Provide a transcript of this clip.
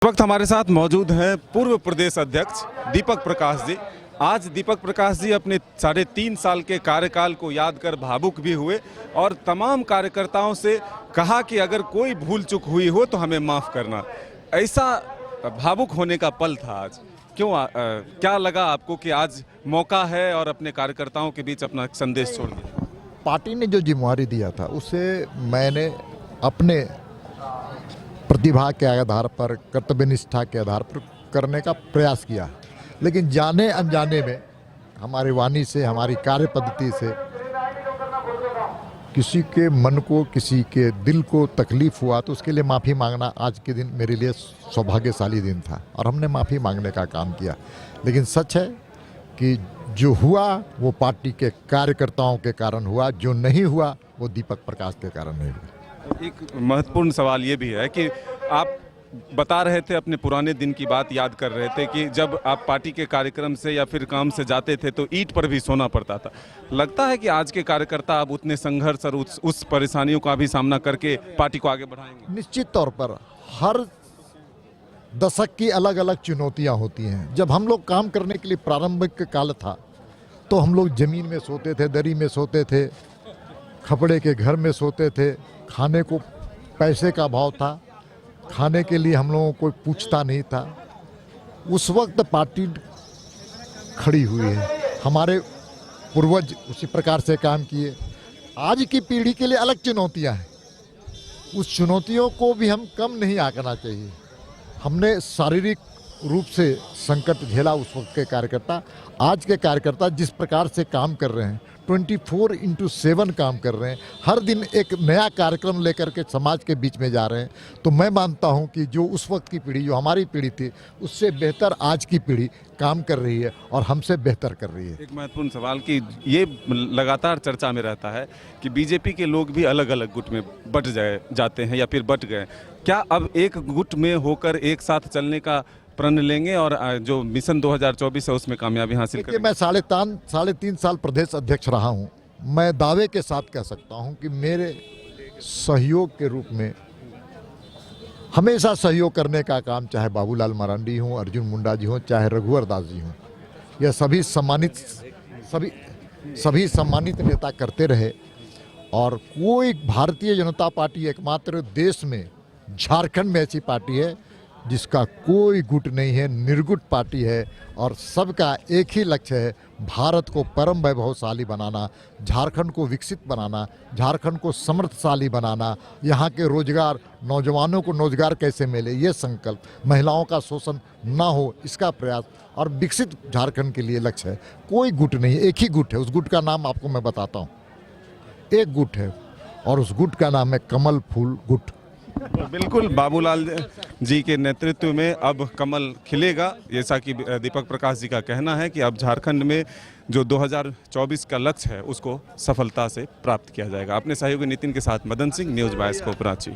इस वक्त हमारे साथ मौजूद हैं पूर्व प्रदेश अध्यक्ष दीपक प्रकाश जी। आज दीपक प्रकाश जी अपने 3.5 साल के कार्यकाल को याद कर भावुक भी हुए और तमाम कार्यकर्ताओं से कहा कि अगर कोई भूल चूक हुई हो तो हमें माफ़ करना। ऐसा भावुक होने का पल था आज। क्यों क्या लगा आपको कि आज मौका है और अपने कार्यकर्ताओं के बीच अपना संदेश छोड़ दिया? पार्टी ने जो जिम्मेवारी दिया था उसे मैंने अपने प्रतिभा के आधार पर, कर्तव्य निष्ठा के आधार पर करने का प्रयास किया, लेकिन जाने अनजाने में हमारी वाणी से, हमारी कार्य पद्धति से किसी के मन को, किसी के दिल को तकलीफ हुआ तो उसके लिए माफ़ी मांगना आज के दिन मेरे लिए सौभाग्यशाली दिन था और हमने माफ़ी मांगने का काम किया। लेकिन सच है कि जो हुआ वो पार्टी के कार्यकर्ताओं के कारण हुआ, जो नहीं हुआ वो दीपक प्रकाश के कारण नहीं हुआ। एक महत्वपूर्ण सवाल ये भी है कि आप बता रहे थे, अपने पुराने दिन की बात याद कर रहे थे कि जब आप पार्टी के कार्यक्रम से या फिर काम से जाते थे तो ईंट पर भी सोना पड़ता था। लगता है कि आज के कार्यकर्ता अब उतने संघर्ष और उस परेशानियों का भी सामना करके पार्टी को आगे बढ़ाएंगे? निश्चित तौर पर हर दशक की अलग अलग चुनौतियां होती हैं। जब हम लोग काम करने के लिए प्रारंभिक काल था तो हम लोग ज़मीन में सोते थे, दरी में सोते थे, खपड़े के घर में सोते थे, खाने को पैसे का भाव था, खाने के लिए हम लोगों को कोई पूछता नहीं था। उस वक्त पार्टी खड़ी हुई है, हमारे पूर्वज उसी प्रकार से काम किए। आज की पीढ़ी के लिए अलग चुनौतियां हैं, उस चुनौतियों को भी हम कम नहीं आंकना चाहिए। हमने शारीरिक रूप से संकट झेला उस वक्त के कार्यकर्ता। आज के कार्यकर्ता जिस प्रकार से काम कर रहे हैं, 24/7 काम कर रहे हैं, हर दिन एक नया कार्यक्रम लेकर के समाज के बीच में जा रहे हैं, तो मैं मानता हूं कि जो उस वक्त की पीढ़ी, जो हमारी पीढ़ी थी, उससे बेहतर आज की पीढ़ी काम कर रही है और हमसे बेहतर कर रही है। एक महत्वपूर्ण सवाल कि ये लगातार चर्चा में रहता है कि बीजेपी के लोग भी अलग अलग गुट में बट जाते हैं या फिर बट गए। क्या अब एक गुट में होकर एक साथ चलने का प्रण लेंगे और जो मिशन 2024 है उसमें कामयाबी हासिल करेंगे? मैं 3.5 साल प्रदेश अध्यक्ष रहा हूं। मैं दावे के साथ कह सकता हूं कि मेरे सहयोग के रूप में हमेशा सहयोग करने का काम, चाहे बाबूलाल मरांडी हों, अर्जुन मुंडा जी हों, चाहे रघुवर दास जी हों, यह सभी सम्मानित नेता करते रहे। और कोई भारतीय जनता पार्टी एकमात्र देश में, झारखंड में ऐसी पार्टी है जिसका कोई गुट नहीं है, निर्गुट पार्टी है और सबका एक ही लक्ष्य है, भारत को परम वैभवशाली बनाना, झारखंड को विकसित बनाना, झारखंड को समृद्धशाली बनाना, यहाँ के रोजगार, नौजवानों को रोजगार कैसे मिले ये संकल्प, महिलाओं का शोषण ना हो इसका प्रयास और विकसित झारखंड के लिए लक्ष्य है। कोई गुट नहीं, एक ही गुट है। उस गुट का नाम आपको मैं बताता हूँ, एक गुट है और उस गुट का नाम है कमल फूल गुट। बिल्कुल, बाबूलाल जी के नेतृत्व में अब कमल खिलेगा, जैसा कि दीपक प्रकाश जी का कहना है कि अब झारखंड में जो 2024 का लक्ष्य है उसको सफलता से प्राप्त किया जाएगा। अपने सहयोगी नितिन के साथ मदन सिंह, न्यूज़ 22 को कराची।